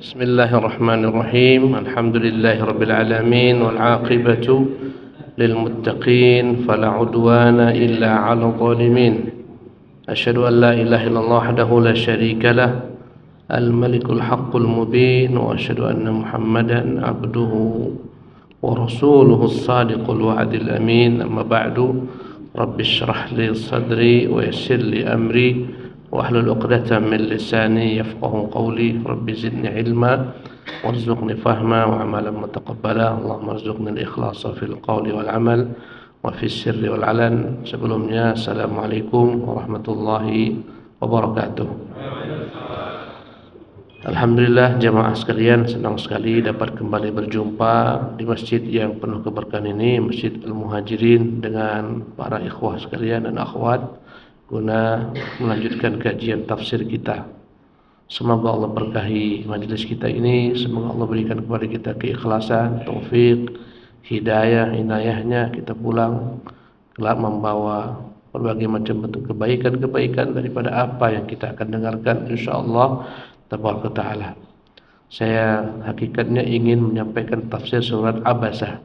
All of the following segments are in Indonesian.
بسم الله الرحمن الرحيم الحمد لله رب العالمين والعاقبة للمتقين فلا عدوان إلا على الظالمين أشهد أن لا إله إلا الله وحده لا شريك له الملك الحق المبين وأشهد أن محمدا عبده ورسوله الصادق الوعد الأمين أما بعد رب اشرح لي صدري ويسر لي أمري واحلل عقدة من لساني يفقه قولي رب زدني علما وارزقني فهما وعملا متقبلا اللهم ارزقني الإخلاص في القول والعمل وفي السر والعلن. Sebelumnya Assalamualaikum warahmatullahi wabarakatuh. Alhamdulillah jamaah sekalian, senang sekali dapat kembali berjumpa di masjid yang penuh keberkahan ini, Masjid Al-Muhajirin, dengan para ikhwah sekalian dan akhwat guna melanjutkan kajian tafsir kita. Semoga Allah berkahi majelis kita ini, semoga Allah berikan kepada kita keikhlasan, taufik, hidayah, inayahnya, kita pulang kelak membawa berbagai macam bentuk kebaikan-kebaikan daripada apa yang kita akan dengarkan insyaallah tabaraka taala. Saya hakikatnya ingin menyampaikan tafsir surat Abasah.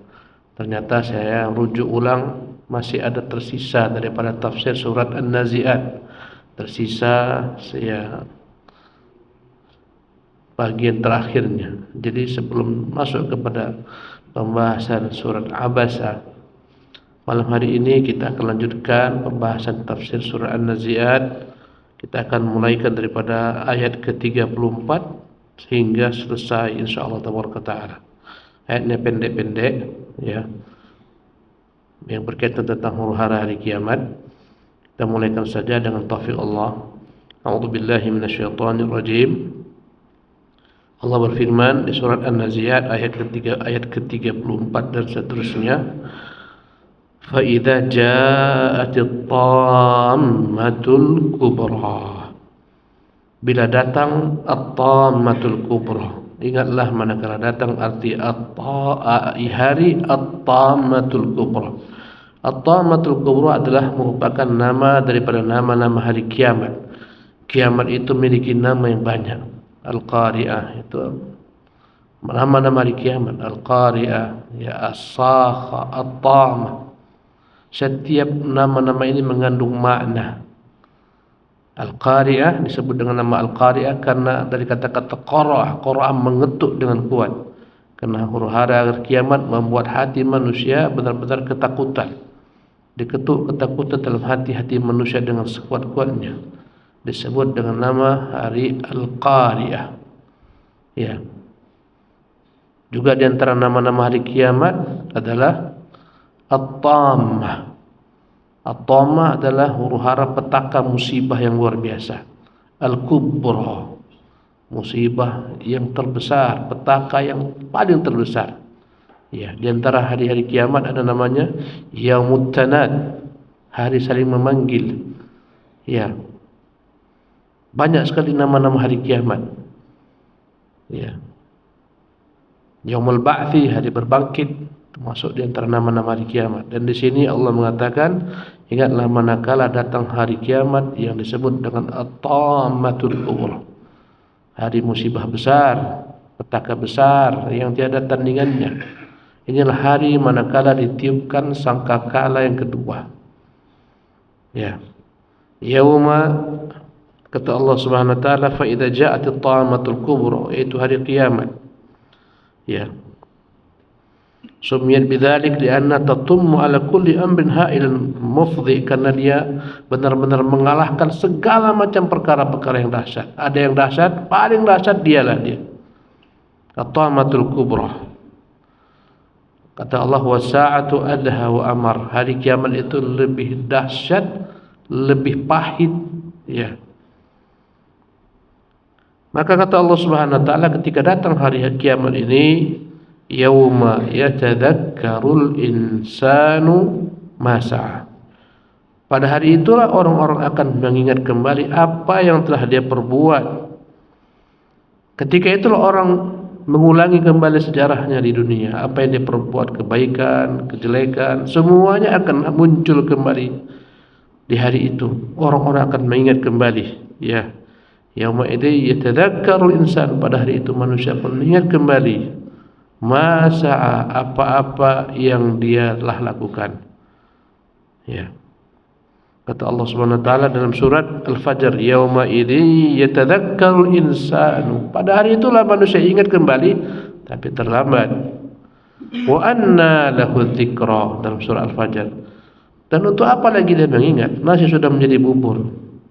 Ternyata saya rujuk ulang, masih ada tersisa daripada tafsir surat An-Nazi'at. Tersisa saya bagian terakhirnya. Jadi sebelum masuk kepada pembahasan surat Abasah, malam hari ini kita akan lanjutkan pembahasan tafsir surat An-Nazi'at. Kita akan mulaikan daripada ayat ke-34 hingga selesai insyaallah tabaraka taala. Ayatnya pendek-pendek ya, yang berkaitan tentang huru-hara hari kiamat. Kita mulaikan saja dengan taufik Allah. A'udzubillahi minasyaitonir rajim. Allah berfirman di surat An-Nazi'at ayat ke-34 dan seterusnya. Fa idza ja'atit tammatul kubra. Bila datang at-tammatul kubra. Ingatlah manakala datang arti hari at-tammatul kubra. At-tammatul kubra adalah merupakan nama daripada nama-nama hari kiamat. Kiamat itu memiliki nama yang banyak. Al-Qari'ah itu nama-nama hari kiamat. Al-Qari'ah, ya As-Sakha, At-Tamah. Setiap nama-nama ini mengandung makna. Al-Qari'ah disebut dengan nama Al-Qari'ah karena dari kata-kata qara'ah. Qara'ah mengetuk dengan kuat. Karena huru-hara kiamat membuat hati manusia benar-benar ketakutan. Diketuk ketakutan dalam hati-hati manusia dengan sekuat-kuatnya. Disebut dengan nama hari Al-Qari'ah. Ya. Juga di antara nama-nama hari kiamat adalah At-Tammah. At-Tammah adalah huru-hara petaka musibah yang luar biasa. Al-Kubra, musibah yang terbesar, petaka yang paling terbesar. Ya, di antara hari-hari kiamat ada namanya Yaumut Tanad, hari saling memanggil. Ya. Banyak sekali nama-nama hari kiamat. Ya. Yaumul Ba'thi, hari berbangkit, termasuk di antara nama-nama hari kiamat. Dan di sini Allah mengatakan, ingatlah manakala datang hari kiamat yang disebut dengan at-tammatul kubra. Hari musibah besar, petaka besar yang tiada tandingannya. Inilah hari manakala ditiupkan sangkakala yang kedua. Ya. Yauma, kata Allah Subhanahu wa taala, fa idza ja'atit tammatul kubra, yaitu hari kiamat. Ya. Sumiyat bidzalik lianna tatummu ala kulli amrin ha'ilin mufdhi, karena dia benar-benar mengalahkan segala macam perkara-perkara yang dahsyat. Ada yang dahsyat, paling dahsyat dialah dia. At-tammatul kubra. Kata Allah, wa sa'atu adha wa amar. Hari kiamat itu lebih dahsyat, lebih pahit, ya. Maka kata Allah Subhanahu wa taala, ketika datang hari kiamat ini, yauma yatadzakkarul insanu ma sa'a. Pada hari itulah orang-orang akan mengingat kembali apa yang telah dia perbuat. Ketika itulah orang mengulangi kembali sejarahnya di dunia, apa yang dia perbuat, kebaikan, kejelekan, semuanya akan muncul kembali di hari itu. Orang-orang akan mengingat kembali, ya. Yauma idzi yatadzakkarul insan, pada hari itu manusia pun mengingat kembali ma sa'a, apa-apa yang dia telah lakukan. Ya. Kata Allah Subhanahu wa taala dalam surat Al-Fajr, yauma idzi yatadzakkarul insanu, pada hari itulah manusia ingat kembali tapi terlambat. Wa anna lahu dzikra, dalam surah Al-Fajr. Dan untuk apa lagi dia mengingat? Nasi sudah menjadi bubur.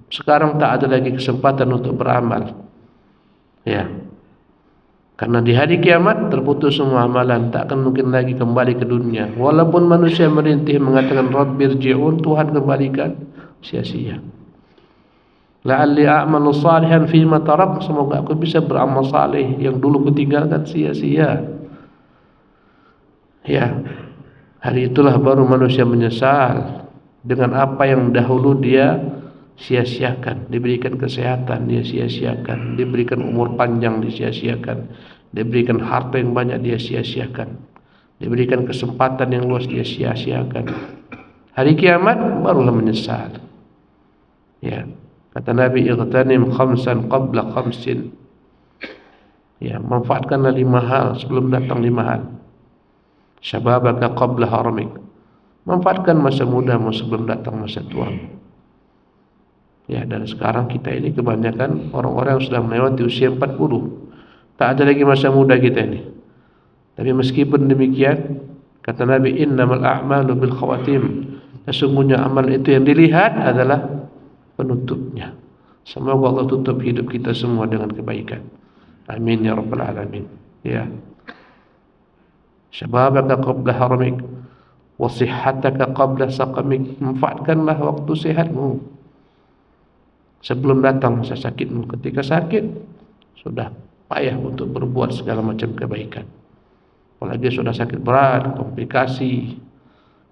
Sekarang tak ada lagi kesempatan untuk beramal. Ya. Karena di hari kiamat terputus semua amalan, tak akan mungkin lagi kembali ke dunia. Walaupun manusia merintih mengatakan Rabbirji'un, Tuhan kembalikan, sia-sia. La'alli a'malu salihan fima tarak, semoga aku bisa beramal saleh yang dulu kutinggalkan, sia-sia. Ya. Hari itulah baru manusia menyesal dengan apa yang dahulu dia sia-siakan. Diberikan kesehatan, dia sia-siakan. Diberikan umur panjang, dia sia-siakan. Diberikan harta yang banyak, dia sia-siakan. Diberikan kesempatan yang luas, dia sia-siakan. Hari kiamat barulah menyesal. Ya, kata Nabi, "Ightanim khamsan qabla khamsin." Ya, manfaatkanlah 5 hal sebelum datang 5 hal. Syababaka qabla haramik. Manfaatkan masa mudamu sebelum datang masa tuamu. Ya, dan sekarang kita ini kebanyakan orang-orang yang sudah melewati usia 40. Tak ada lagi masa muda kita ini. Tapi meskipun demikian, kata Nabi, innamal a'malu bil khawatim. Sesungguhnya amal itu yang dilihat adalah penutupnya. Semoga Allah tutup hidup kita semua dengan kebaikan. Amin ya rabbal alamin. Ya. Syababaka qabla haramik wa sihhataka qabla saqamik. Manfaatkanlah waktu sehatmu sebelum datang masa sakitmu. Ketika sakit sudah payah untuk berbuat segala macam kebaikan. Apalagi sudah sakit berat, komplikasi,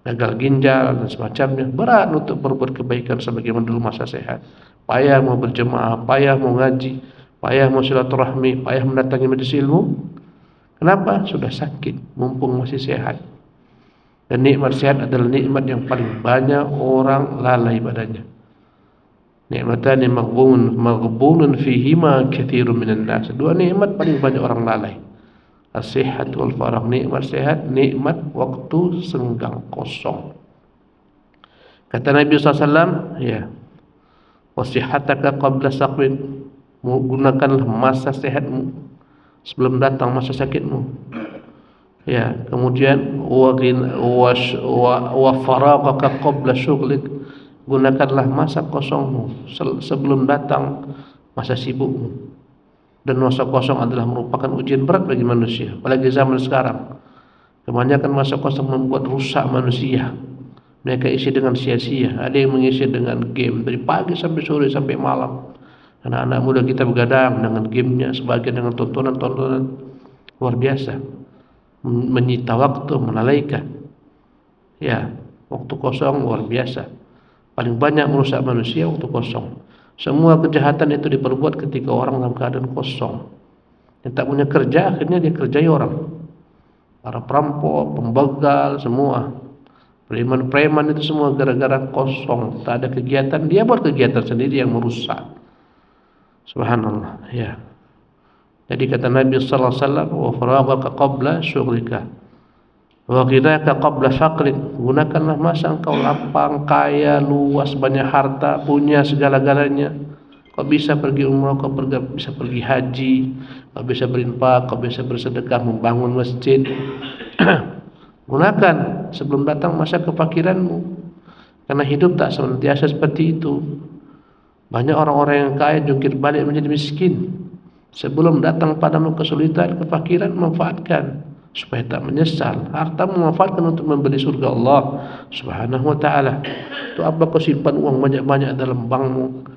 gagal ginjal dan semacamnya, berat untuk berbuat kebaikan sebagaimana dulu masa sehat. Payah mau berjemaah, payah mau ngaji, payah mau silaturahmi, payah mendatangi majelis ilmu. Kenapa? Sudah sakit, mumpung masih sehat. Dan nikmat sehat adalah nikmat yang paling banyak orang lalai padanya. Nikmatani maghbunun fihima katsirun minan nas. Dua nikmat paling banyak orang lalai. As-sihhat wal faragh, nikmat sehat, nikmat waktu senggang kosong. Kata Nabi SAW, ya, wasihhataka qabla saqmin, gunakanlah masa sehatmu sebelum datang masa sakitmu. Ya, kemudian wa faraghaka qabla syughlik, gunakanlah masa kosongmu sebelum datang masa sibukmu. Dan masa kosong adalah merupakan ujian berat bagi manusia, apalagi zaman sekarang. Kebanyakan masa kosong membuat rusak manusia. Mereka isi dengan sia-sia. Ada yang mengisi dengan game dari pagi sampai sore sampai malam. Anak-anak muda kita begadang dengan gamenya, sebagian dengan tontonan-tontonan luar biasa, menyita waktu, melalaikan. Ya, waktu kosong luar biasa. Paling banyak merusak manusia waktu kosong. Semua kejahatan itu diperbuat ketika orang dalam keadaan kosong. Yang tak punya kerja, akhirnya dia kerjai orang. Para perampok, pembegal, semua. Preman-preman itu semua gara-gara kosong. Tak ada kegiatan, dia buat kegiatan sendiri yang merusak. Subhanallah. Ya. Jadi kata Nabi sallallahu alaihi wasallam, wa faraghaka qabla syughlika wa ghidaka qabla faqrik. Gunakanlah masa engkau lapang, kaya, luas, banyak harta, punya segala-galanya. Kau bisa pergi umrah, kau bisa pergi haji, kau bisa berinfak, kau bisa bersedekah, membangun masjid. Gunakan sebelum datang masa kefakiranmu. Karena hidup tak senantiasa seperti itu. Banyak orang-orang yang kaya jungkir balik menjadi miskin. Sebelum datang padamu kesulitan, kefakiran, manfaatkan supaya tak menyesal. Harta memanfaatkan untuk membeli surga Allah Subhanahu wa taala. Itu apa kau simpan uang banyak-banyak dalam bankmu,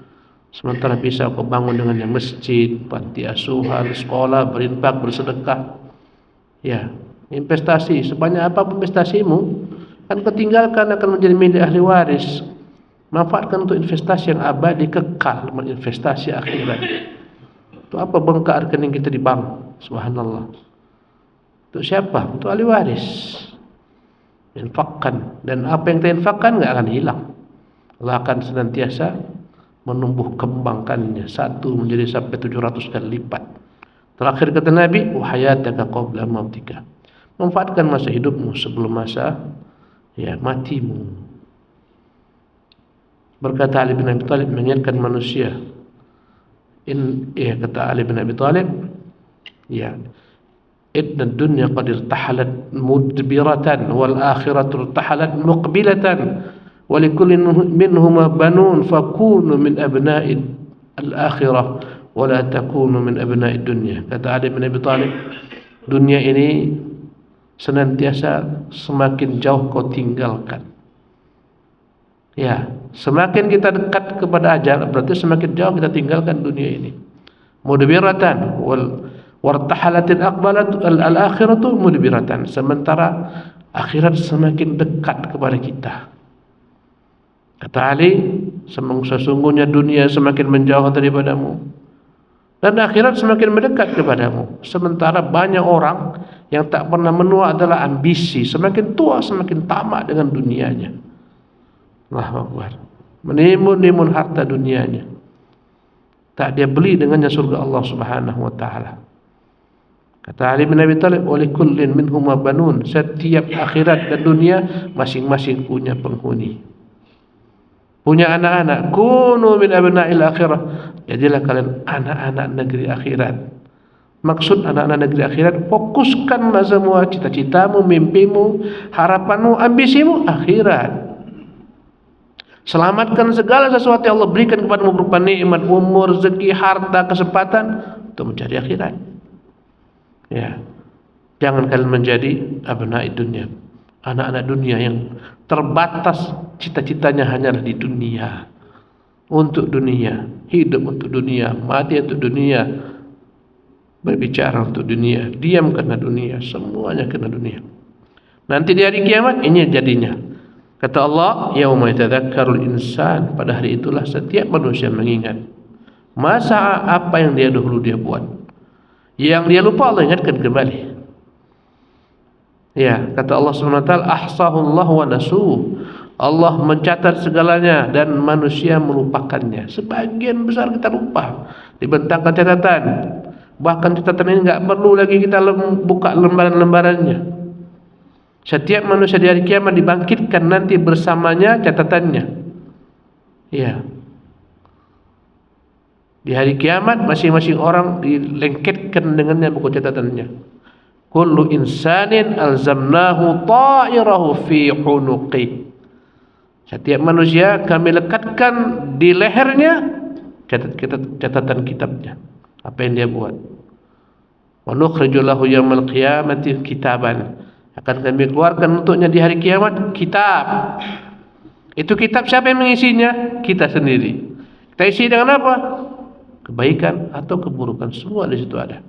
sementara bisa kau bangun dengan yang masjid, panti asuhan, sekolah, berinfak, bersedekah. Ya, investasi sebanyak apapun investasimu, kan kau tinggalkan akan menjadi milik ahli waris. Manfaatkan untuk investasi yang abadi, kekal, investasi akhirat. Itu apa bengkak rekening kita di bank? Subhanallah. Untuk siapa? Untuk ahli waris. Infakkan, dan apa yang kita infakkan nggak akan hilang. Allah akan senantiasa menumbuh kembangkannya satu menjadi sampai 700 kali lipat. Terakhir kata Nabi, wa hayataka qabla mautika. Manfaatkan masa hidupmu sebelum masa matimu. Berkata Ali bin Abi Thalib mengingatkan manusia. Kata Ali bin Abi Thalib, inna dunya qad irtahalat mudbiratan wal akhiratu irtahalat muqbilatan wa likullin minhuma banun fakunu min abna'il al-akhirah wa la takunu min abna'id dunya. Kata Ali bin Abi Thalib, dunia ini senantiasa semakin jauh kau tinggalkan. Semakin kita dekat kepada ajal, berarti semakin jauh kita tinggalkan dunia ini. Mudbiratan wartahalatil aqbalat al-akhiratu mudbiratan. Sementara akhirat semakin dekat kepada kita. Kata Ali, sesungguhnya dunia semakin menjauh daripadamu dan akhirat semakin mendekat kepadamu. Sementara banyak orang yang tak pernah menua adalah ambisi. Semakin tua semakin tamak dengan dunianya. Allahu Akbar. Menimbun-nimbun harta dunianya. Tak dia beli dengannya surga Allah Subhanahu wa taala. Kata Ali bin Abi Thalib, wa likullin minhuma banun. Setiap akhirat dan dunia masing-masing punya penghuni. Punya anak-anak. Kunu min abna'il akhirah. Jadilah kalian anak-anak negeri akhirat. Maksud anak-anak negeri akhirat, fokuskanlah semua cita-citamu, mimpimu, harapanmu, ambisimu akhirat. Selamatkan segala sesuatu yang Allah berikan kepadamu berupa nikmat, umur, rezeki, harta, kesempatan untuk mencari akhirat. Jangan kalian menjadi abna'i dunia, anak-anak dunia yang terbatas cita-citanya hanyalah di dunia, untuk dunia, hidup untuk dunia, mati untuk dunia, berbicara untuk dunia, diam karena dunia, semuanya karena dunia. Nanti di hari kiamat ini jadinya. Kata Allah, yauma yatadzakkarul insan, pada hari itulah setiap manusia mengingat masa apa yang dia dahulu dia buat. Yang dia lupa Allah ingatkan kembali. Kata Allah Subhanahu wa taala, ahsahullahu wa nasuh. Allah mencatat segalanya dan manusia melupakannya. Sebagian besar kita lupa. Dibentangkan catatan. Bahkan catatan ini enggak perlu lagi kita buka lembaran-lembarannya. Setiap manusia di hari kiamat dibangkitkan nanti bersamanya catatannya. Di hari kiamat masing-masing orang dilengketkan dengannya buku catatannya. Kullu insanin alzamnahu ta'irahu fi hunuqi. Setiap manusia kami lekatkan di lehernya catatan kitabnya. Apa yang dia buat. Wa nukhriju lahu yaumal qiyamati kitaban. Akan kami keluarkan untuknya di hari kiamat kitab. Itu kitab siapa yang mengisinya? Kita sendiri. Kita isi dengan apa? Kebaikan atau keburukan, semua di situ ada.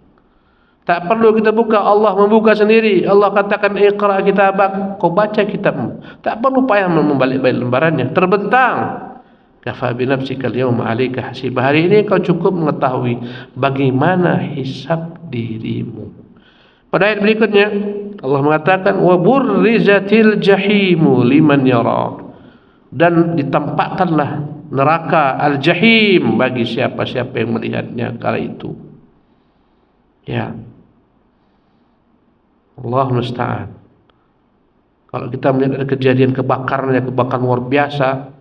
Tak perlu kita buka, Allah membuka sendiri. Allah katakan iqra kitabak, kau baca kitabmu. Tak perlu payah membalik-balik lembarannya, terbentang. Kafa bi nafsika al-yawma 'alaika hasibah. Hari ini kau cukup mengetahui bagaimana hisab dirimu. Pada ayat berikutnya Allah mengatakan wa burrizatil jahimu liman yara, dan ditampakkanlah neraka al-jahim bagi siapa-siapa yang melihatnya kala itu. Allah musta'an. Kalau kita melihat ada kejadian kebakaran luar biasa,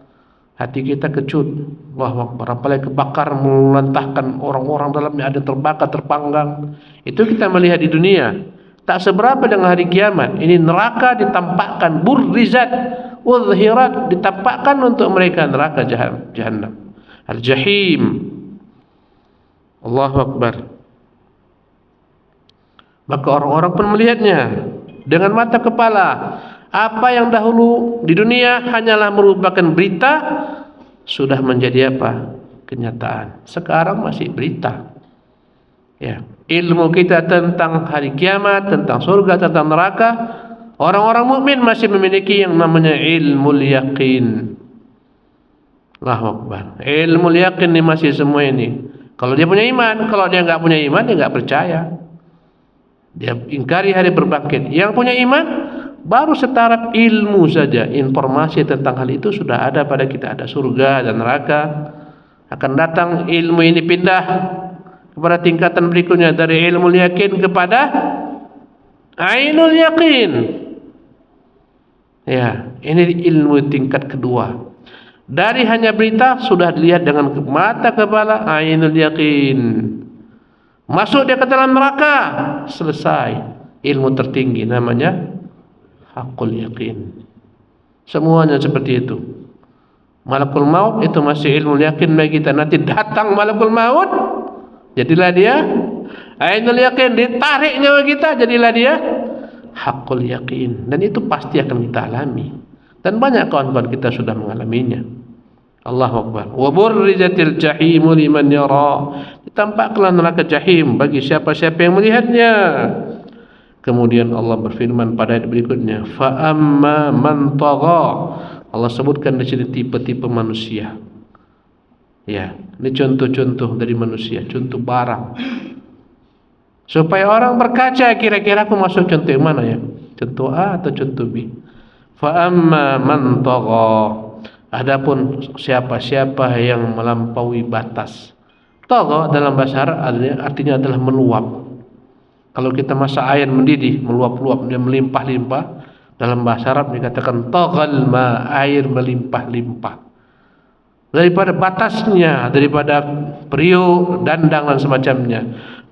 hati kita kecut. Allahu Akbar. Apalagi kebakar melantahkan orang-orang dalamnya ada terbakar, terpanggang. Itu kita melihat di dunia. Tak seberapa dengan hari kiamat. Ini neraka ditampakkan, burrizat, udhirat, ditampakkan untuk mereka neraka jahannam. Al-jahim. Allahu Akbar. Maka orang-orang pun melihatnya dengan mata kepala. Apa yang dahulu di dunia hanyalah merupakan berita, sudah menjadi apa? Kenyataan. Sekarang masih berita. Ilmu kita tentang hari kiamat, tentang surga, tentang neraka, orang-orang mukmin masih memiliki yang namanya ilmu yaqin. Allahu Akbar. Ilmu yaqin ini masih semua ini. Kalau dia punya iman, kalau dia enggak punya iman, dia enggak percaya. Dia ingkari hari berbangkit. Yang punya iman baru setaraf ilmu saja, informasi tentang hal itu sudah ada pada kita, ada surga dan neraka, Akan datang ilmu ini pindah kepada tingkatan berikutnya, dari ilmu yakin kepada ainul yakin. Ya, ini ilmu tingkat kedua. Dari hanya berita sudah dilihat dengan mata kepala, ainul yakin. Masuk dia ke dalam neraka, selesai. Ilmu tertinggi namanya hakul yakin. Semuanya seperti itu. Malakul maut itu masih ilmu yakin bagi kita. Nanti datang malakul maut, jadilah dia ainul yakin, ditarik nyawa kita, jadilah dia hakul yakin. Dan itu pasti akan kita alami. Dan banyak kawan-kawan kita sudah mengalaminya. Allahu Akbar. Wa burrizatil jahimu liman yara. Ditampakkanlah neraka jahim bagi siapa-siapa yang melihatnya. Kemudian Allah berfirman pada ayat berikutnya, fa amma man tagha. Allah sebutkan di sini tipe-tipe manusia. Ya, ini contoh-contoh dari manusia, contoh barang. Supaya orang berkaca, kira-kira aku masuk contoh yang mana ya? Contoh A atau contoh B? Fa amma man tagha. Adapun siapa-siapa yang melampaui batas. Tagha dalam bahasa Arab artinya adalah meluap. Kalau kita masak air mendidih, meluap-luap, dia melimpah-limpah, dalam bahasa Arab dikatakan taghal ma, air melimpah-limpah. Daripada batasnya, daripada periuk, dandang dan semacamnya.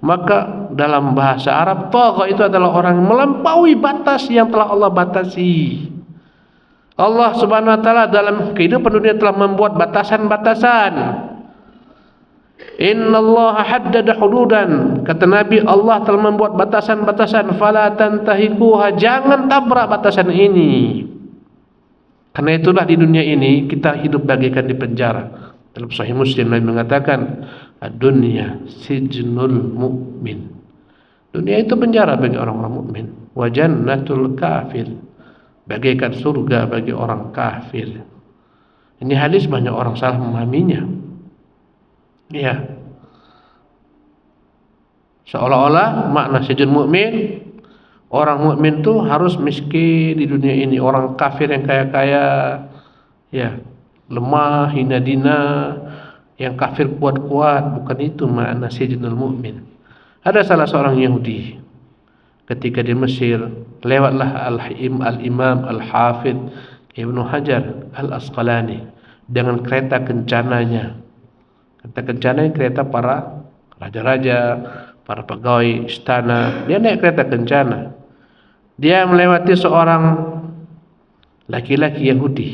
Maka dalam bahasa Arab, tagha itu adalah orang yang melampaui batas yang telah Allah batasi. Allah Subhanahu wa taala dalam kehidupan dunia telah membuat batasan-batasan. Innallaha haddada hududan. Kata Nabi, Allah telah membuat batasan-batasan, fala tantahikuha, jangan tabrak batasan ini. Karena itulah di dunia ini kita hidup bagaikan di penjara. Dalam Sahih Muslim Nabi mengatakan, ad-dunya sijnul mu'min. Dunia itu penjara bagi orang-orang mukmin. Wa jannatul kafir, bagaikan surga bagi orang kafir. Ini hadis banyak orang salah memahaminya. Ya, seolah-olah makna sijin mukmin, orang mukmin itu harus miskin di dunia ini, orang kafir yang kaya-kaya, ya, lemah, hina dina, yang kafir kuat-kuat. Bukan itu makna sijinul mukmin. Ada salah seorang Yahudi ketika di Mesir, lewatlah al-Imam al-Hafidh Ibnu Hajar al-Asqalani dengan kereta kencananya. Kereta kencana, kereta para raja-raja, para pegawai istana. Dia naik kereta kencana. Dia melewati seorang laki-laki Yahudi.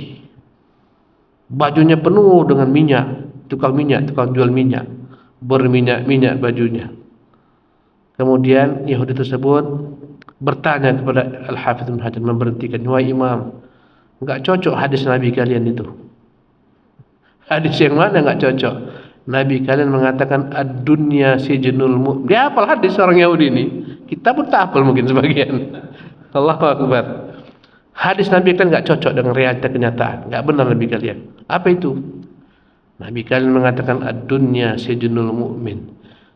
Bajunya penuh dengan minyak, tukang jual minyak, berminyak-minyak bajunya. Kemudian Yahudi tersebut bertanya kepada Al-Hafidh Ibnu Hajar, memberhentikan, wahai Imam, enggak cocok hadis Nabi kalian itu. Hadis yang mana enggak cocok? Nabi kalian mengatakan ad-dunya sijnul mu'min. Dia hafal hadis orang Yahudi ini. Kita pun tak hafal mungkin sebagian. Allahu Akbar. Hadis Nabi kalian enggak cocok dengan realita kenyataan. Enggak benar Nabi kalian. Apa itu? Nabi kalian mengatakan ad-dunya sijnul mu'min.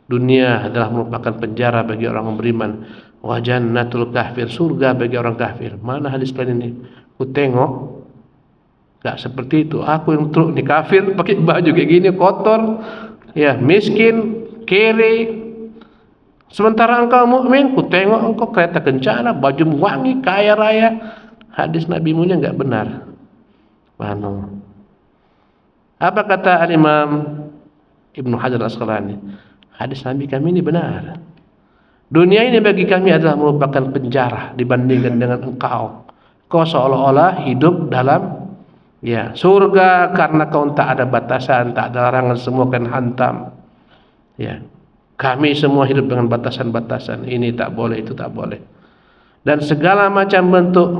Dunia adalah merupakan penjara bagi orang yang beriman. Wa jannatul kafir, surga bagi orang kafir. Mana hadis kalian ini? Ku tengok tak seperti itu. Aku yang teruk ni kafir, pakai baju kayak gini kotor, ya, miskin, kere. Sementara engkau mukmin, ku tengok engkau kereta kencana, baju wangi, kaya raya. Hadis Nabi munya enggak benar. Mana? Apa kata Al-Imam Ibnu Hajar Al-Asqalani? Hadis Nabi kami ini benar. Dunia ini bagi kami adalah merupakan penjara dibandingkan dengan engkau. Kau seolah-olah hidup dalam, ya, surga karena kau tak ada batasan, tak ada larangan, semua kan hantam. Ya, kami semua hidup dengan batasan-batasan. Ini tak boleh, itu tak boleh. Dan segala macam bentuk,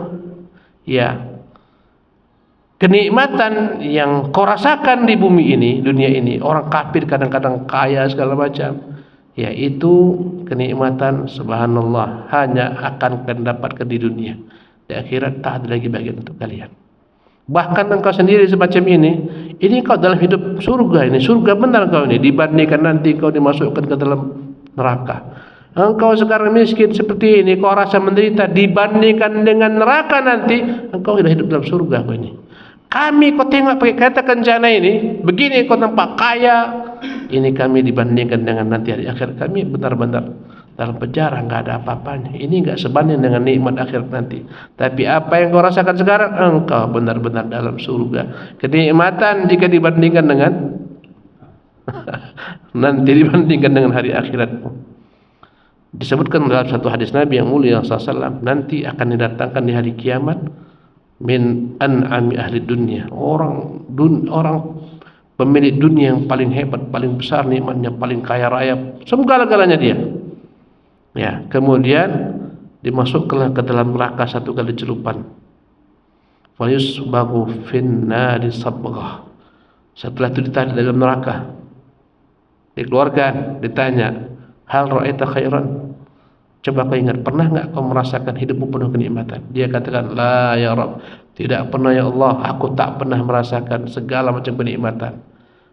ya, kenikmatan yang kau rasakan di bumi ini, dunia ini, orang kafir kadang-kadang kaya segala macam, ya, itu kenikmatan subhanallah hanya akan kalian dapatkan di dunia. Di akhirat tak ada lagi bagian untuk kalian. Bahkan engkau sendiri semacam ini kau dalam hidup surga ini, surga benar kau ini, dibandingkan nanti kau dimasukkan ke dalam neraka. Engkau sekarang miskin seperti ini, kau rasa menderita, dibandingkan dengan neraka nanti, engkau sudah hidup dalam surga kau ini. Kami kau tengok pakai kereta kencana ini, begini kau nampak kaya. Ini kami dibandingkan dengan nanti hari akhir kami benar-benar dalam penjara, enggak ada apa-apanya. Ini enggak sebanding dengan nikmat akhir nanti. Tapi apa yang kau rasakan sekarang, engkau benar-benar dalam surga. Kenikmatan jika dibandingkan dengan nanti dibandingkan dengan hari akhiratmu. Disebutkan dalam satu hadis Nabi yang mulia SAW, nanti akan didatangkan di hari kiamat min an'ami ahli dunia, orang pemilik dunia yang paling hebat, paling besar nikmatnya, paling kaya raya, segala-galanya dia. Ya, kemudian dimasukkanlah ke dalam neraka satu kali celupan. Wa yusbagu finnari sabghah. Setelah itu ditarik dalam neraka, dikeluarkan, ditanya, hal ra'aita khairan? Coba kau ingat, pernah enggak kau merasakan hidupmu penuh kenikmatan? Dia katakan, la ya Rabb, tidak pernah ya Allah, aku tak pernah merasakan segala macam kenikmatan.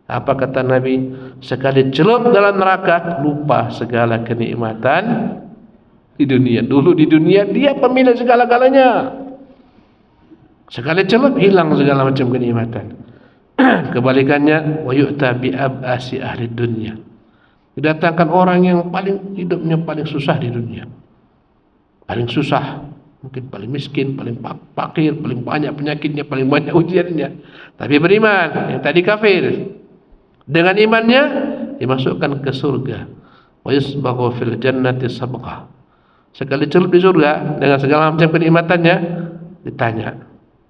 Apa kata Nabi? Sekali celup dalam neraka, lupa segala kenikmatan di dunia. Dulu di dunia dia pemilik segala-galanya. Sekali celup hilang segala macam kenikmatan. Kebalikannya, wa yu'ta bi ab'asi ahli dunia. Didatangkan orang yang paling hidupnya paling susah di dunia, paling susah, mungkin paling miskin, paling fakir, paling banyak penyakitnya, paling banyak ujiannya, tapi beriman. Yang tadi kafir, dengan imannya dimasukkan ke surga. Wa yusbaghu fil jannati sabqah. Sekali celup di surga dengan segala macam kenikmatannya, ditanya,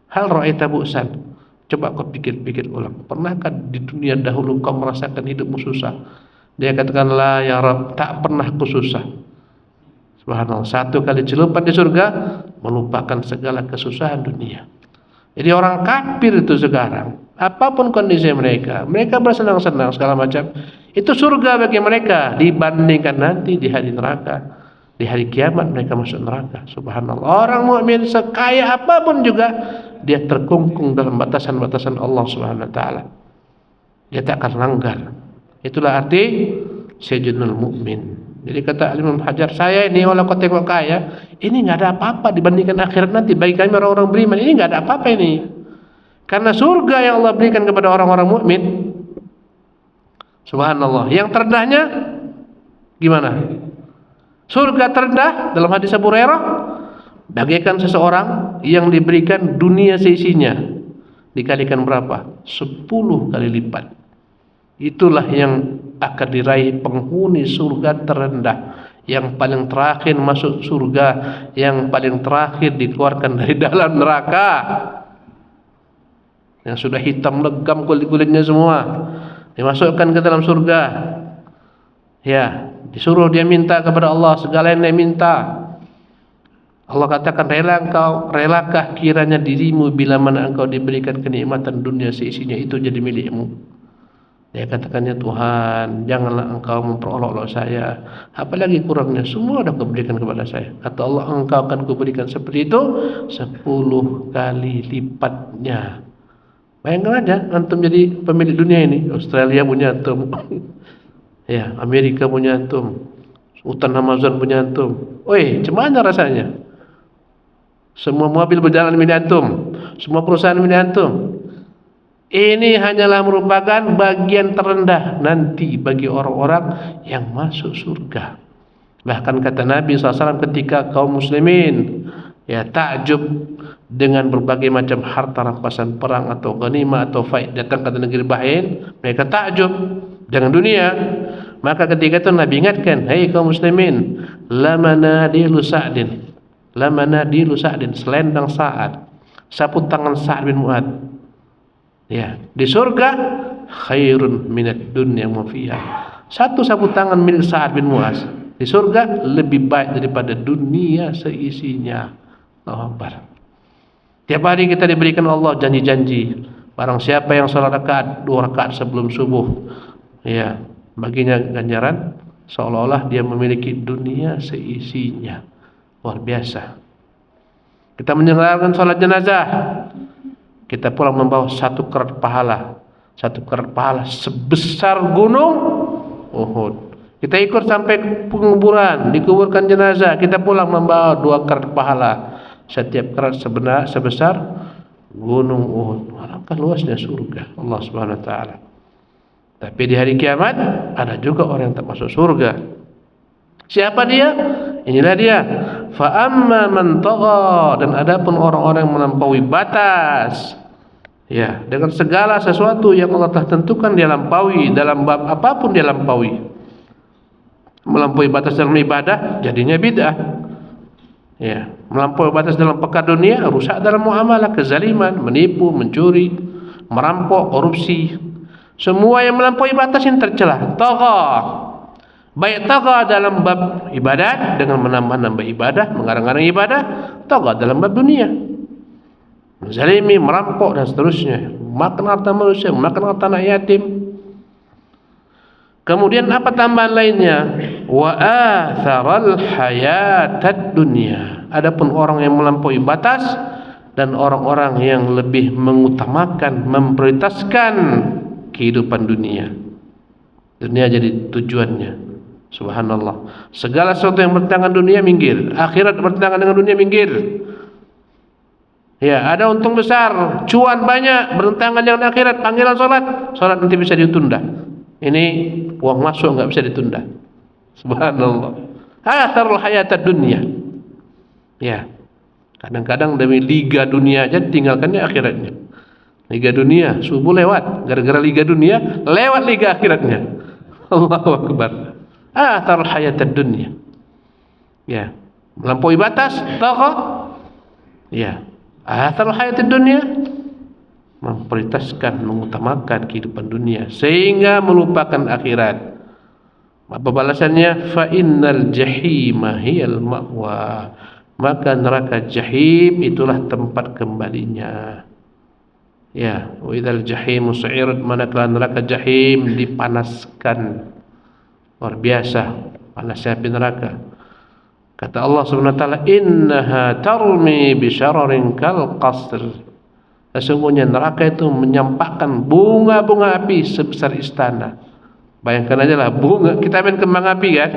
hal ra'aita bu'san? Coba kau pikir-pikir ulang, pernahkah di dunia dahulu kau merasakan hidupmu susah? Dia katakan, la ya Rabb, tak pernah ku susah. Subhanallah, satu kali celupan di surga melupakan segala kesusahan dunia. Jadi orang kafir itu sekarang, apapun kondisi mereka, mereka bersenang-senang segala macam, itu surga bagi mereka, dibandingkan nanti di hari neraka. Di hari kiamat mereka masuk neraka. Subhanallah, orang mukmin sekaya apapun juga dia terkungkung dalam batasan-batasan Allah Subhanahu wa taala. Dia tak akan langgar. Itulah arti sejnul mukmin. Jadi kata Imam Hajar, saya ini walau kau tengok kaya, ini enggak ada apa-apa dibandingkan akhirat nanti. Bagi kami orang-orang beriman, ini enggak ada apa-apa ini. Karena surga yang Allah berikan kepada orang-orang mukmin, subhanallah, yang terendahnya gimana? Surga terendah dalam hadis Abu Hurairah bagaikan seseorang yang diberikan dunia seisinya, dikalikan berapa? 10 kali lipat. Itulah yang akan diraih penghuni surga terendah, yang paling terakhir masuk surga, yang paling terakhir dikeluarkan dari dalam neraka, yang sudah hitam legam kulit-kulitnya semua, dimasukkan ke dalam surga. Ya, disuruh dia minta kepada Allah segala yang dia minta. Allah katakan, relakah kiranya dirimu bila mana engkau diberikan kenikmatan dunia seisinya itu jadi milikmu? Dia katakannya, Tuhan, janganlah engkau memperolok-olok saya, apalagi kurangnya, semua dah kau berikan kepada saya. Kata Allah, engkau akan kuberikan seperti itu 10 kali lipatnya. Bayangkan aja, antum jadi pemilik dunia ini. Australia punya antum, ya, Amerika punya antum, hutan Amazon punya antum. Oi, macam rasanya? Semua mobil berjalan milik antum, semua perusahaan milik antum. Ini hanyalah merupakan bagian terendah nanti bagi orang-orang yang masuk surga. Bahkan kata Nabi SAW ketika kaum muslimin ya takjub dengan berbagai macam harta rampasan perang atau ghanimah atau faid datang ke negeri Bahrain, mereka takjub dengan dunia. Maka ketika itu Nabi ingatkan, hai kaum muslimin, lamanadilu Sa'din, lamanadilu Sa'din, selendang Sa'ad, sapu tangan Sa'ad bin Mu'ad. Ya, di surga khairun minad dunya ma fiha. Satu sapu tangan milik Sa'ad bin Mu'az di surga lebih baik daripada dunia seisinya. Allahu Akbar. Tiap hari kita diberikan Allah janji-janji. Barang siapa yang salat rakaat 2 rakaat sebelum subuh, ya, baginya ganjaran seolah-olah dia memiliki dunia seisinya. Luar biasa. Kita menyelenggarakan salat jenazah, kita pulang membawa 1 kerat pahala. 1 kerat pahala sebesar gunung Uhud. Kita ikut sampai penguburan, dikuburkan jenazah, kita pulang membawa 2 kerat pahala. Setiap kerat sebesar Gunung Uhud, alangkah luasnya surga Allah Subhanahu wa taala. Tapi di hari kiamat ada juga orang yang tak masuk surga. Siapa dia? Inilah dia. Fa amma man tagha, dan adapun orang-orang yang melampaui batas. Ya, dengan segala sesuatu yang Allah telah tentukan dia lampaui, dalam bab apapun dia lampaui. Melampaui batas dalam ibadah jadinya bid'ah. Ya, melampaui batas dalam perkara dunia rusak dalam muamalah, kezaliman, menipu, mencuri, merampok, korupsi. Semua yang melampaui batas yang tercela. Tagha. Baik tagha dalam bab ibadat dengan menambah-nambah ibadah, mengarang-arang ibadah, tagha dalam bab dunia. Menzalimi, merampok dan seterusnya, makan harta manusia, makan harta anak yatim. Kemudian apa tambahan lainnya? Wa atharal hayatad dunya. Adapun orang yang melampaui batas dan orang-orang yang lebih mengutamakan, memprioritaskan kehidupan dunia. Dunia jadi tujuannya. Subhanallah. Segala sesuatu yang bertentangan dunia minggir, akhirat bertentangan dengan dunia minggir. Ya, ada untung besar, cuan banyak, bertentangan dengan akhirat, panggilan salat nanti bisa ditunda. Ini uang masuk enggak bisa ditunda. Subhanallah. Atharul hayatad dunya. Ya. Kadang-kadang demi liga dunia aja tinggalkannya akhiratnya. Liga dunia subuh lewat, gara-gara liga dunia lewat liga akhiratnya. Allahu akbar. Atharul hayatad dunya. Ya. Melampaui batas, tagha. Ya. Atharul hayatid dunia, memprioritaskan, mengutamakan kehidupan dunia sehingga melupakan akhirat. Apa balasannya? Fa innal jahima hiyal ma'wa. Maka neraka jahim itulah tempat kembalinya. Ya, wa idzal jahimu su'irat, manakala neraka jahim dipanaskan. Luar biasa panasnya api neraka. Kata Allah Subhanahu wa taala, innaha tarmi bi syararin kal qasr. Sesungguhnya neraka itu menyampakkan bunga-bunga api sebesar istana. Bayangkan aja lah, bunga, kita main kembang api kan?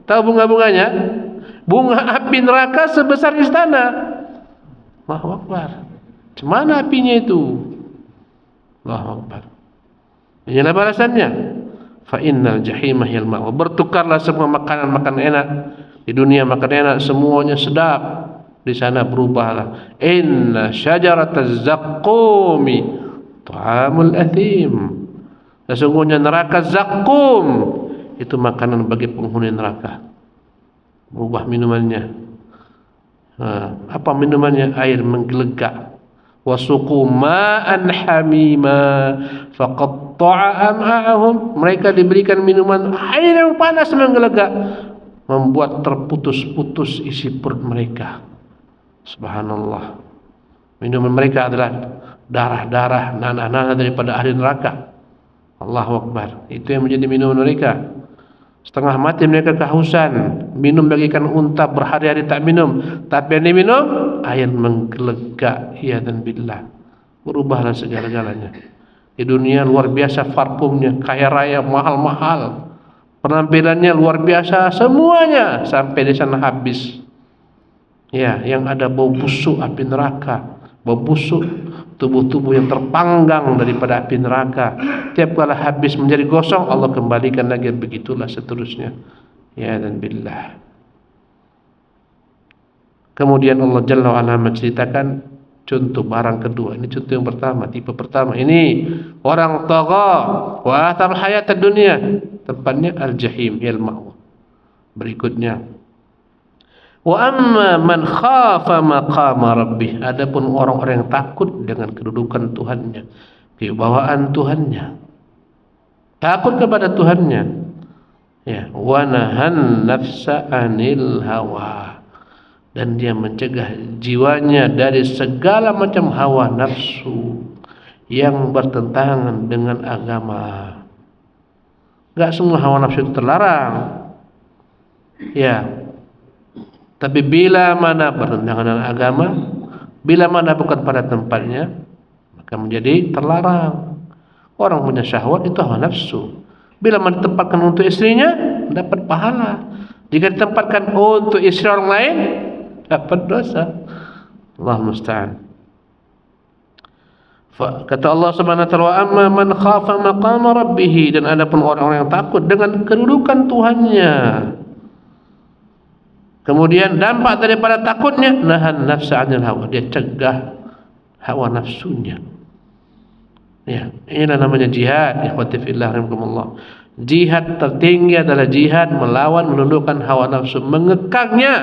Tahu bunga-bunganya? Bunga api neraka sebesar istana. Allahu akbar. Cemana apinya itu? Allahu akbar. Inilah balasannya. Fa innal jahima hiyal ma'wa. Bertukarlah semua makanan-makanan enak. Di dunia makan enak, semuanya sedap. Di sana berubahlah. Inna syajarataz zaqqumi ta'amul athim. Sesungguhnya neraka zaqqum itu makanan bagi penghuni neraka. Berubah minumannya. Apa minumannya? Air menggelegak. Wasuqu ma'an hamima faqatta'a am'a'ahum. Mereka diberikan minuman air yang panas menggelegak, membuat terputus-putus isi perut mereka. Subhanallah. Minuman mereka adalah darah-darah, nanah-nanah daripada ahli neraka. Allahu akbar. Itu yang menjadi minuman mereka. Setengah mati mereka kehausan, minum bagikan unta berhari-hari tak minum, tapi yang diminum air menggelegak. Ya dan billah. Berubahlah segala-galanya. Di dunia luar biasa parfumnya, kaya raya, mahal-mahal. Penampilannya luar biasa, semuanya sampai di sana habis. Ya, yang ada bau busuk api neraka, bau busuk tubuh-tubuh yang terpanggang daripada api neraka. Tiap kali habis menjadi gosong, Allah kembalikan lagi, begitulah seterusnya. Ya dan billah. Kemudian Allah Jalla wa Ala menceritakan contoh barang kedua. Ini contoh yang pertama, tipe pertama. Ini orang tagha wa athar hayatad dunya. Tempatnya al-jahim, yal ma'wa. Berikutnya, wa amma man khafa maqama rabbih. Adapun orang-orang yang takut dengan kedudukan Tuhannya, kewibawaan Tuhannya, takut kepada Tuhannya. Ya, wa nahan nafsa 'anil hawa. Dan dia mencegah jiwanya dari segala macam hawa nafsu yang bertentangan dengan agama. Enggak semua hawa nafsu itu terlarang. Ya. Tapi bila mana bertentangan dengan agama, bila mana bukan pada tempatnya, maka menjadi terlarang. Orang punya syahwat itu hawa nafsu. Bila mana ditempatkan untuk istrinya, dapat pahala. Jika ditempatkan untuk istri orang lain, dapat dosa. Allah musta'an. Kata Allah Subhanahu wa taala, "Wa amma man khafa maqama rabbih," dan adapun orang-orang yang takut dengan kedudukan Tuhannya. Kemudian dampak daripada takutnya, nahan nafsa 'anil hawa, dia cegah hawa nafsunya. Ya, inilah namanya jihad, ikhwati fillah rahimakumullah. Jihad tertinggi adalah jihad melawan, menundukkan hawa nafsu, mengekangnya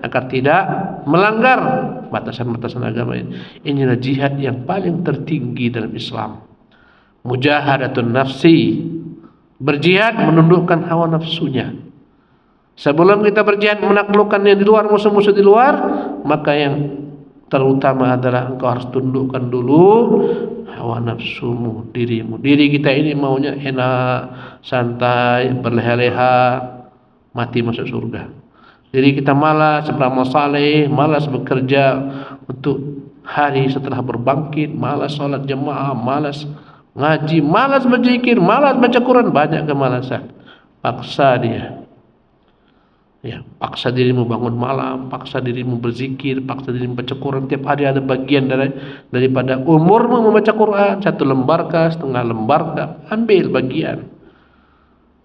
agar tidak melanggar batasan-batasan agama ini. Inilah jihad yang paling tertinggi dalam Islam. Mujahadatun nafsi, berjihad menundukkan hawa nafsunya. Sebelum kita berjihad menaklukkan yang di luar, musuh-musuh di luar, maka yang terutama adalah engkau harus tundukkan dulu hawa nafsumu, dirimu. Diri kita ini maunya enak, santai, berleha-leha, mati masuk surga. Diri kita malas beramal saleh, malas bekerja untuk hari setelah berbangkit, malas salat jemaah, malas ngaji, malas berzikir, malas baca Quran, banyak kemalasan. Paksa dia. Ya, paksa dirimu bangun malam, paksa dirimu berzikir, paksa dirimu baca Quran. Tiap hari ada bagian daripada umurmu membaca Quran, 1 lembar kah, setengah lembar kah, ambil bagian.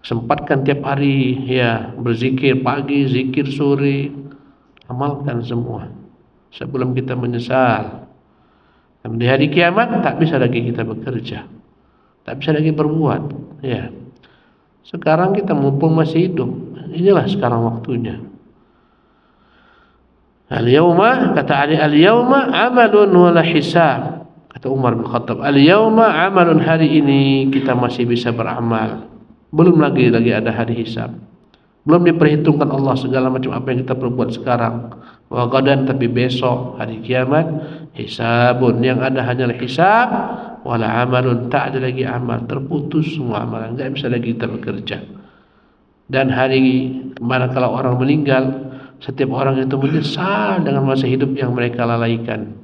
Sempatkan tiap hari ya berzikir pagi, zikir sore, amalkan semua sebelum kita menyesal. Dan di hari kiamat tak bisa lagi kita bekerja, tak bisa lagi berbuat. Ya, sekarang kita mumpung masih hidup, inilah sekarang waktunya. Al-yawma, kata Ali, al-yawma amalun wala hisab. Kata Umar bin Khattab, al-yawma amalun, hari ini kita masih bisa beramal. Belum lagi ada hari hisab. Belum diperhitungkan Allah segala macam apa yang kita perbuat sekarang. Wa gadan, tapi besok hari kiamat hisabun, yang ada hanyalah hisab, wala amalun, tak ada lagi amal, terputus semua amalan, enggak bisa lagi kita bekerja. Dan hari manakala orang meninggal, setiap orang itu menyesal dengan masa hidup yang mereka lalaikan.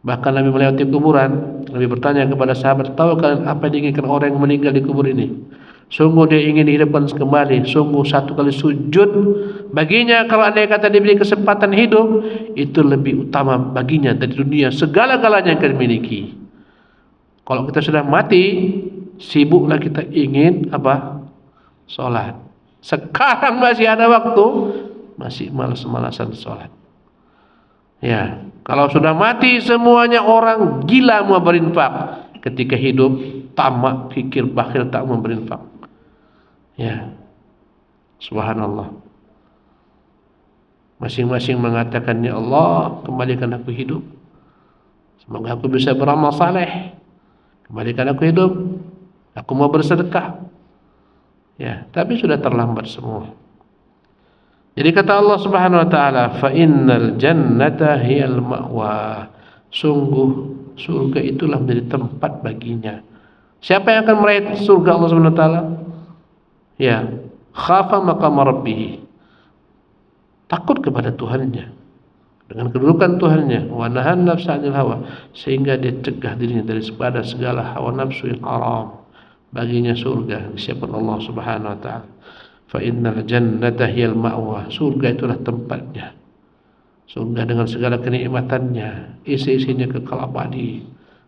Bahkan Nabi melewati kuburan, Nabi bertanya kepada sahabat, tahu kalian apa yang diinginkan orang yang meninggal di kubur ini? Sungguh dia ingin dihidupkan kembali, sungguh 1 kali sujud baginya, kalau andai kata diberi kesempatan hidup, itu lebih utama baginya dari dunia segala-galanya yang kita miliki. Kalau kita sudah mati, sibuklah kita ingin apa? Sholat. Sekarang masih ada waktu, masih malas-malasan sholat. Ya, kalau sudah mati semuanya orang gila mau berinfak. Ketika hidup tamak, fikir, bakhil, tak mau berinfak. Ya, subhanallah. Masing-masing mengatakan, ya Allah, kembalikan aku hidup, semoga aku bisa beramal saleh. Kembalikan aku hidup, aku mau bersedekah. Ya, tapi sudah terlambat semua. Jadi kata Allah Subhanahu wa taala, fa innal jannata hiyal ma'wa, sungguh surga itulah menjadi tempat baginya. Siapa yang akan meraih surga Allah Subhanahu wa taala? Ya, khafa maqama rabbih, takut kepada Tuhannya, dengan kedudukan Tuhannya, wa nahan nafsa 'anil hawa, sehingga dia cegah dirinya dari segala hawa nafsu yang haram. Baginya surga disiapkan Allah Subhanahu wa taala. Fa innal jannata hiyal ma'wa, surga itulah tempatnya. Surga dengan segala kenikmatannya, isi-isinya kekal abadi.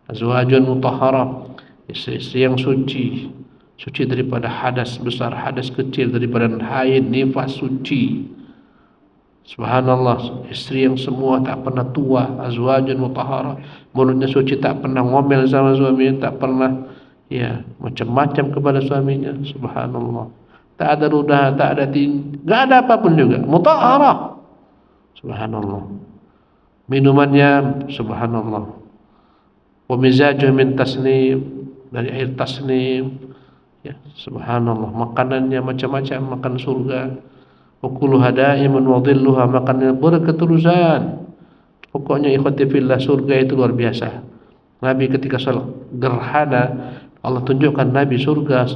Azwajun mutahharah, istri-istri yang suci, suci daripada hadas besar, hadas kecil, daripada haid, nifas, suci. Subhanallah, istri yang semua tak pernah tua, azwajun mutahharah, mulutnya suci, tak pernah ngomel sama suaminya, tak pernah ya macam-macam kepada suaminya. Subhanallah, tak ada ludah, tak ada enggak ada apapun juga, mutahharah. Subhanallah. Minumannya subhanallah, wa mizajuh min tasnim, dari air tasnim. Ya, subhanallah. Makanannya macam-macam, makan surga. Wa kulluha da'imun wa dhilluha, makannya berketerusan. Pokoknya ikhwati fillah, surga itu luar biasa. Nabi ketika salat gerhana, Allah tunjukkan Nabi surga.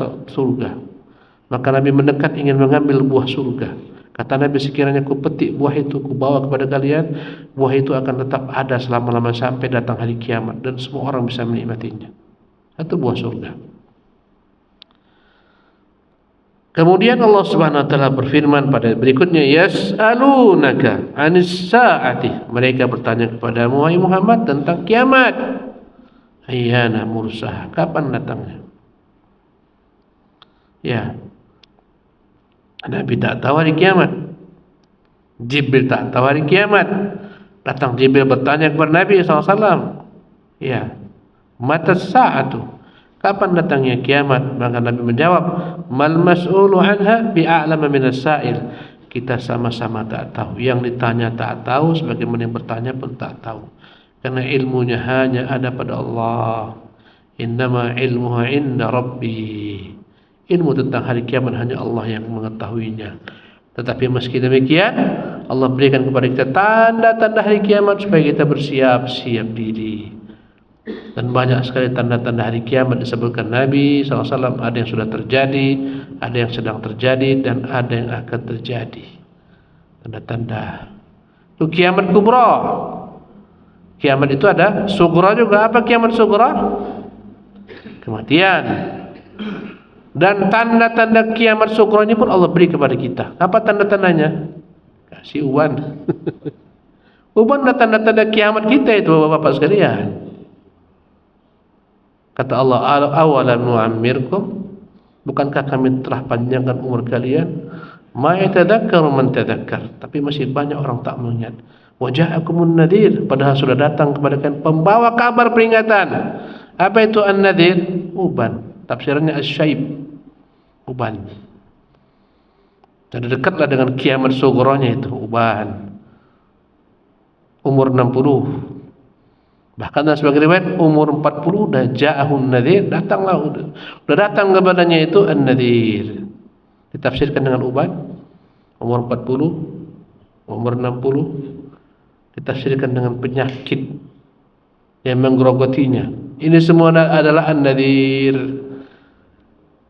Maka Nabi mendekat ingin mengambil buah surga. Kata Nabi, sekiranya ku petik buah itu, ku bawa kepada kalian, buah itu akan tetap ada selama-lama sampai datang hari kiamat, dan semua orang bisa menikmatinya. Itu buah surga. Kemudian Allah Subhanahu wa taala berfirman pada berikutnya, yas'alunaka 'anis sa'ati, mereka bertanya kepadamu wahai Muhammad tentang kiamat. Ayyana mursaha, kapan datangnya? Ya, Nabi tak tahu hari kiamat. Jibril tak tahu hari kiamat. Datang Jibril bertanya kepada Nabi SAW. Ya, mata sa'atu, kapan datangnya kiamat? Maka Nabi menjawab, mal mas'ulu anha bi'a'lama minas sa'il. Kita sama-sama tak tahu. Yang ditanya tak tahu, sebagaimana yang bertanya pun tak tahu. Karena ilmunya hanya ada pada Allah. Innama ilmuha inda Rabbi. Ilmu tentang hari kiamat hanya Allah yang mengetahuinya. Tetapi meski demikian, Allah berikan kepada kita tanda-tanda hari kiamat supaya kita bersiap-siap diri. Dan banyak sekali tanda-tanda hari kiamat disebutkan Nabi SAW. Ada yang sudah terjadi, ada yang sedang terjadi, dan ada yang akan terjadi. Tanda-tanda itu kiamat kubra. Kiamat itu ada sugra juga. Apa kiamat sugra? Kematian. Dan tanda-tanda kiamat sugra ini pun Allah beri kepada kita. Apa tanda-tandanya? Kasih uban. Uban adalah tanda-tanda kiamat kita itu, bapak-bapak sekalian. Kata Allah, awalam nu'ammirkum, bukankah kami telah panjangkan umur kalian? Ma yatadzakkaru man tadzakkar, tapi masih banyak orang tak mengingat. Wa ja'akumun nadhir, padahal sudah datang kepada kalian pembawa kabar peringatan. Apa itu an-nadhir? Uban. Tafsirannya asy-syaib. Uban. Dan dekatlah dengan kiamat sugranya itu, uban. Umur 60. Bahkan sebagai riwayat umur 40 dah ja'ahun nadhir, datanglah udah datang kepadanya itu an-nadhir. Ditafsirkan dengan uban. Umur 40, umur 60 ditafsirkan dengan penyakit yang menggerogotinya. Ini semua adalah an-nadhir.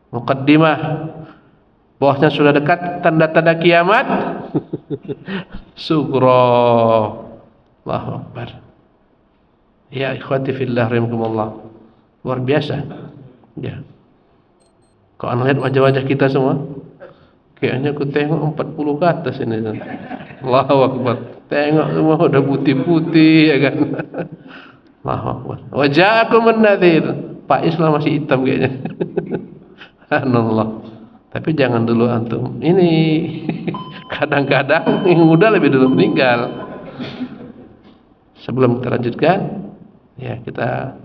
Muqaddimah bahwasanya sudah dekat tanda-tanda kiamat sugra. Allahu Akbar. Ya ikhwati fillah rahimakumullah. Luar biasa. Ya. Kalau anda lihat wajah-wajah kita semua, kayaknya aku tengok 40 ke atas ini. Allahu Akbar. Tengok semua udah putih-putih ya kan. Allahu Akbar. Waja'akum an-nadhir. Pak Islam masih hitam kayaknya. Subhanallah. Tapi jangan dulu antum. Ini kadang-kadang yang muda lebih dulu meninggal. Sebelum kita lanjutkan, ya kita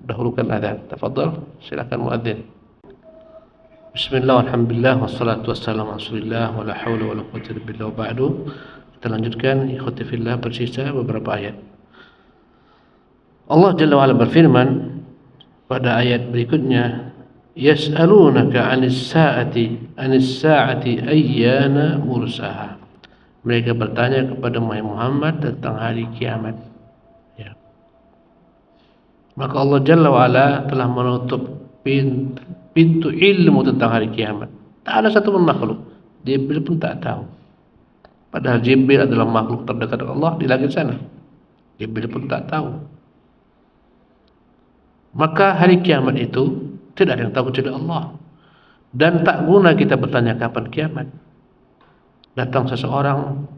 dahulukan adzan. Tafadhal, silakan muadzin. Bismillah, alhamdulillah, wassalatu wassalamu ala Rasulillah, wala haula wala quwwata illa billah, wa ba'du. Kita lanjutkan ikhwati fillah, bersisa beberapa ayat. Allah Jalla wa Ala berfirman pada ayat berikutnya, yas'alunaka 'anis sa'ati ayyana mursaha. Mereka bertanya kepada Muhammad tentang hari kiamat. Ya. Maka Allah Jalla wa Ala telah menutup pintu ilmu tentang hari kiamat. Tak ada satu pun makhluk. Jibril pun tak tahu. Padahal Jibril adalah makhluk terdekat Allah di langit sana. Jibril pun tak tahu. Maka hari kiamat itu tidak ada yang tahu kecuali Allah. Dan tak guna kita bertanya kapan kiamat. Datang seseorang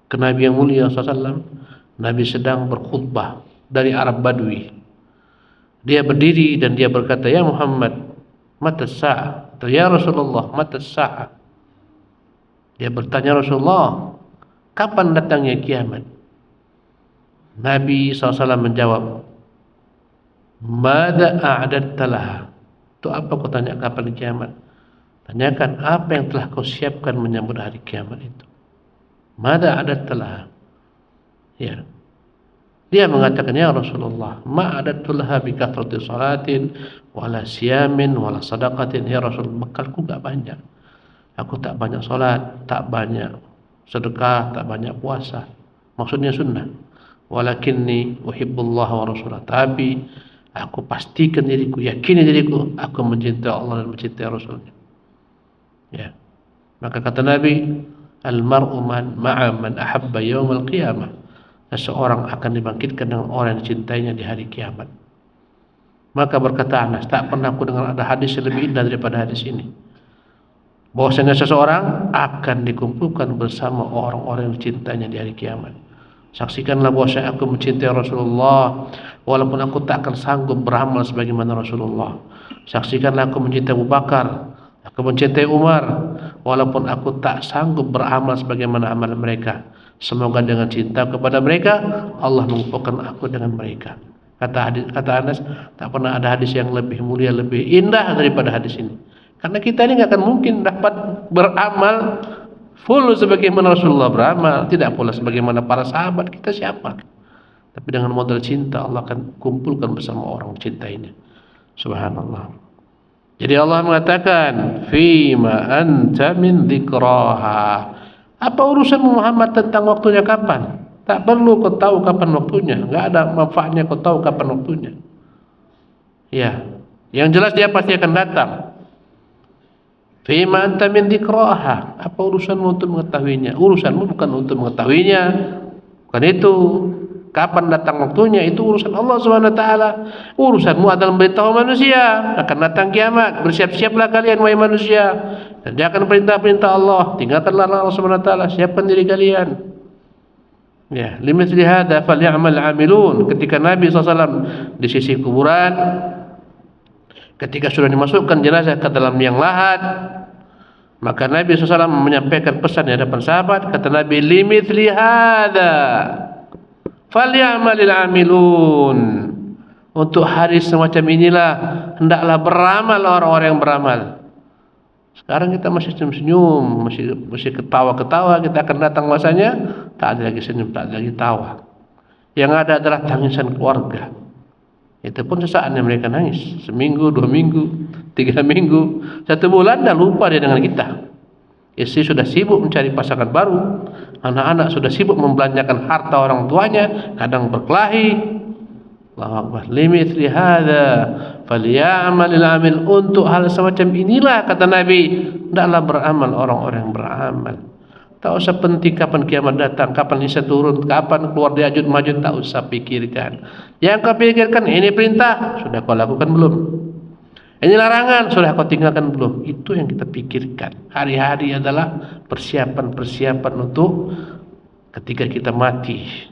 ke Nabi yang mulia SAW. Nabi sedang berkhutbah dari Arab Badui. Dia berdiri dan dia berkata, ya Muhammad, mata sa'ah. Atau ya Rasulullah, mata sa'ah. Dia bertanya, Rasulullah, kapan datangnya kiamat? Nabi SAW menjawab, mada a'adatta laha. Itu apa kau tanya kapan kiamat? Tanyakan apa yang telah kau siapkan menyambut hari kiamat itu. Mada a'adatta laha. Ya. Dia mengatakan, ya Rasulullah, ma a'adattu laha bi kathrati salatin wala siyamin wala sadaqatin. Ya Rasulullah, bekalku enggak banyak. Aku tak banyak salat, tak banyak sedekah, tak banyak puasa. Maksudnya sunnah. Walakinni uhibbullah wa rasulah. Tapi aku pastikan diriku, yakini diriku, aku mencintai Allah dan mencintai Rasulnya. Ya. Maka kata Nabi, al-mar'u ma'a man ahabba yawmal qiyamah. Seseorang akan dibangkitkan dengan orang yang dicintainya di hari kiamat. Maka berkata Anas, tak pernah aku dengar ada hadis yang lebih indah daripada hadis ini. Bahwasanya seseorang akan dikumpulkan bersama orang-orang yang dicintainya di hari kiamat. Saksikanlah bahwasanya aku mencintai Rasulullah walaupun aku tak akan sanggup beramal sebagaimana Rasulullah. Saksikanlah aku mencintai Abu Bakar, aku mencintai Umar, walaupun aku tak sanggup beramal sebagaimana amal mereka. Semoga dengan cinta kepada mereka Allah mengumpulkan aku dengan mereka. Kata Anas, tak pernah ada hadis yang lebih mulia, lebih indah daripada hadis ini. Karena kita ini nggak akan mungkin dapat beramal full sebagaimana Rasulullah beramal, tidak pula sebagaimana para sahabat. Kita siapa? Tapi dengan modal cinta Allah akan kumpulkan bersama orang cinta ini. Subhanallah. Jadi Allah mengatakan, "Fima anta min dzikraha." Apa urusan Muhammad tentang waktunya kapan? Tak perlu kau tahu kapan waktunya. Enggak ada manfaatnya kau tahu kapan waktunya. Ya, yang jelas dia pasti akan datang. Fima anta min dzikraha. Apa urusanmu untuk mengetahuinya? Urusanmu bukan untuk mengetahuinya. Bukan itu. Kapan datang waktunya itu urusan Allah Subhanahu wa taala. Urusanmu adalah memberitahu manusia akan datang kiamat. Bersiap-siaplah kalian wahai manusia. Kerjakan perintah-perintah Allah. Tinggalkanlah Allah Subhanahu wa taala. Siapkan diri kalian. Ya, limithli hadza falyamal 'amilun. Ketika Nabi SAW di sisi kuburan, ketika sudah dimasukkan jenazah ke dalam liang lahat, maka Nabi SAW menyampaikan pesan di hadapan sahabat. Kata Nabi, limithli hadza falyamalil 'amilun. Untuk hari semacam inilah hendaklah beramal orang-orang yang beramal. Sekarang kita masih senyum-senyum, masih ketawa-ketawa, kita akan datang masanya tak ada lagi senyum, tak ada lagi tawa. Yang ada adalah tangisan keluarga. Itu pun sesaatnya mereka nangis. Seminggu, 2 minggu, 3 minggu, 1 bulan dah lupa dia dengan kita. Istri sudah sibuk mencari pasangan baru, anak-anak sudah sibuk membelanjakan harta orang tuanya, kadang berkelahi. Allahu Akbar. Limithli hadza falyamalil 'amil. Untuk hal semacam inilah kata Nabi, hendaklah beramal orang-orang yang beramal. Tak usah penting kapan kiamat datang, kapan Isa turun, kapan keluar dari Ya'juj Ma'juj, tak usah pikirkan. Yang kau pikirkan, ini perintah, sudah kau lakukan belum? Ini larangan, sudah kau tinggalkan belum? Itu yang kita pikirkan. Hari-hari adalah persiapan-persiapan untuk ketika kita mati.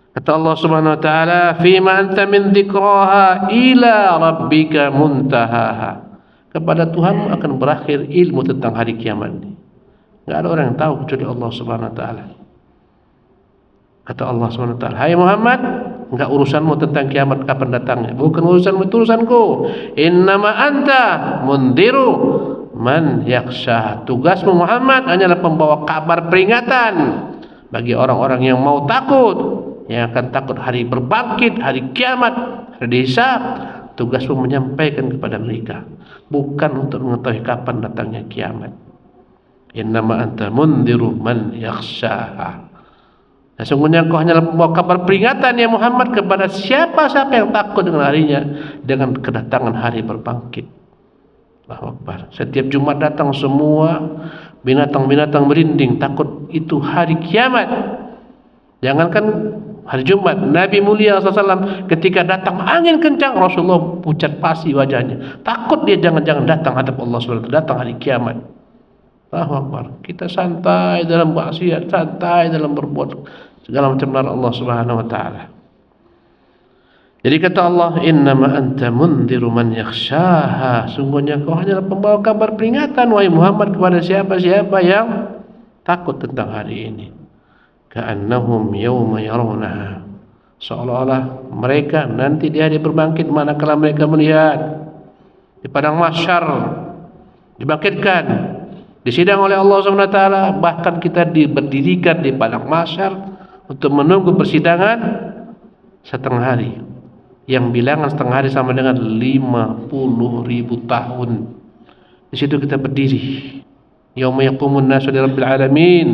Kata Allah Subhanahu wa taala, "Fima anta min dzikraha ila rabbika muntahaha." Kepada Tuhan akan berakhir ilmu tentang hari kiamat ini. Enggak ada orang yang tahu kecuali Allah Subhanahu wa taala. Kata Allah Subhanahu wa taala, "Hai Muhammad, enggak urusanmu tentang kiamat kapan datangnya. Bukan urusanmu, itu urusanku. Innama anta mundiru man yakhsha." Tugasmu Muhammad hanyalah pembawa kabar peringatan bagi orang-orang yang mau takut, yang akan takut hari berbangkit, hari kiamat, hari hisab. Tugasmu menyampaikan kepada mereka, bukan untuk mengetahui kapan datangnya kiamat. Innama anta mundiru man yakhshaha. Sesungguhnya kau hanyalah membawa kabar peringatan ya Muhammad kepada siapa-siapa yang takut dengan harinya, dengan kedatangan hari berbangkit. Allahu Akbar. Setiap Jumat datang semua binatang-binatang merinding, takut itu hari kiamat. Jangankan hari Jumat, Nabi mulia SAW ketika datang angin kencang, Rasulullah pucat pasi wajahnya. Takut dia jangan-jangan datang hadap Allah SWT, datang hari kiamat. Allahu Akbar. Kita santai dalam maksiat, santai dalam berbuat segala macam lar Allah Subhanahu wa taala. Jadi kata Allah, "Innama anta mundiru man yakhshaha." Sungguhnya kau hanyalah pembawa kabar peringatan wahai Muhammad kepada siapa-siapa yang takut tentang hari ini. Ka'annahum yawma yarawnaha. Seolah-olah mereka nanti di hari berbangkit manakala mereka melihat di padang mahsyar dibangkitkan, disidang oleh Allah Subhanahu wa taala, bahkan kita berdirikan di padang mahsyar untuk menunggu persidangan setengah hari. Yang bilangan setengah hari sama dengan 50.000 tahun. Di situ kita berdiri. Yauma yaqumun nasu li rabbil alamin.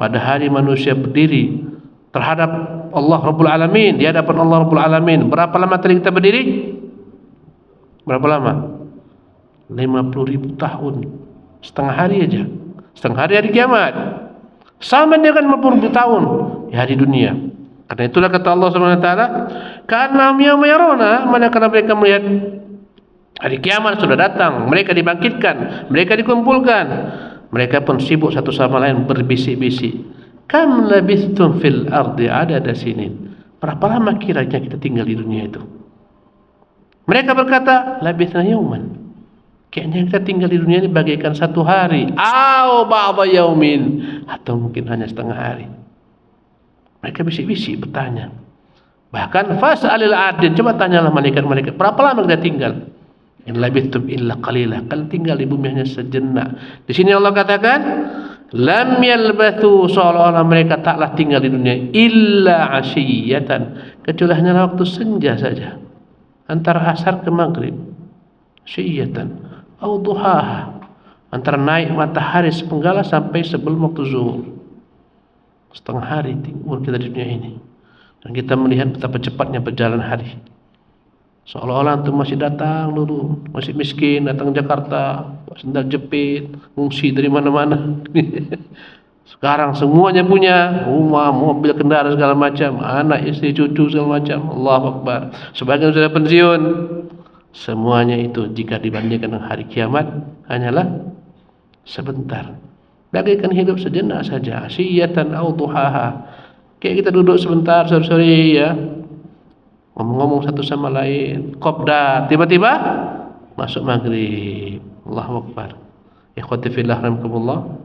Pada hari manusia berdiri terhadap Allah Rabbul Alamin, di hadapan Allah Rabbul Alamin. Berapa lama tadi kita berdiri? Berapa lama? 50.000 tahun. Setengah hari aja. Setengah hari kiamat. Sama dengan 50.000 tahun di hari dunia. Karena itulah kata Allah Subhanahu wa taala, "Kana yauma yarawna," manakala mereka melihat hari kiamat sudah datang, mereka dibangkitkan, mereka dikumpulkan. Mereka pun sibuk satu sama lain berbisik-bisik. "Kam labithtum fil ardi adada sinin." Berapa lama kiranya kita tinggal di dunia itu? Mereka berkata, labithna yauman. Kayaknya kita tinggal di dunia ini bagaikan satu hari. Aw ba'da yaumin. Atau mungkin hanya setengah hari. Mereka bisik-bisik bertanya. Bahkan fas'alil adin. Coba tanyalah malaikat-malaikat. Berapa lama kita tinggal? In labithtum illa qalilah. Kalian tinggal di bumi hanya sejenak. Di sini Allah katakan, lam yalbathu, seolah-olah mereka taklah tinggal di dunia illa asyiyatan, kecuali hanya waktu senja saja, antara asar ke maghrib, asyiyatan atau duhaha, antara naik matahari sepenggalah sampai sebelum waktu zuhur. Setengah hari tinggal kita di dunia ini, dan kita melihat betapa cepatnya berjalan hari. Seolah-olah antum masih datang dulu, masih miskin, datang Jakarta, sendal jepit, ngungsi dari mana-mana. Sekarang semuanya punya rumah, mobil, kendaraan segala macam, anak, istri, cucu segala macam. Allahu Akbar. Sebagian sudah pensiun. Semuanya itu jika dibandingkan dengan hari kiamat hanyalah sebentar. Bagaikan hidup sejenak saja, asyiyatan au duhaha. Kayak kita duduk sebentar sore-sore ya, ngomong-ngomong satu sama lain, qobda, tiba-tiba masuk maghrib. Allahu Akbar. Ikhwati fillah rahimakumullah.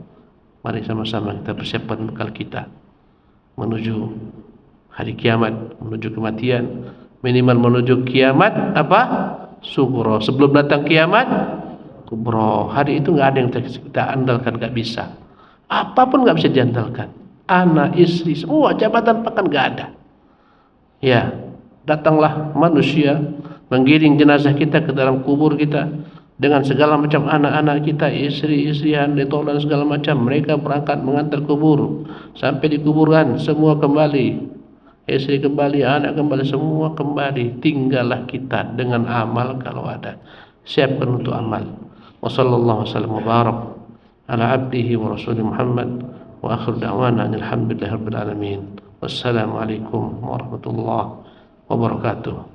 Mari sama-sama kita persiapkan bekal kita menuju hari kiamat, menuju kematian, minimal menuju kiamat apa? Sughra. Sebelum datang kiamat kubra. Hari itu enggak ada yang kita andalkan, enggak bisa. Apapun enggak bisa diandalkan. Anak, istri, semua jabatan bahkan enggak ada. Ya, datanglah manusia menggiring jenazah kita ke dalam kubur kita dengan segala macam anak-anak kita, istri-istrian, ditolan segala macam. Mereka berangkat mengantar kubur. Sampai di kuburan semua kembali, istri kembali, anak kembali, semua kembali. Tinggallah kita dengan amal kalau ada. Siapkan untuk amal. Wa sallallahu wasallam wa barak ala abdihi wa rasulih Muhammad wa akhir da'wana alhamdulillahirabbil alamin. Wassalamualaikum warahmatullahi wabarakatuh.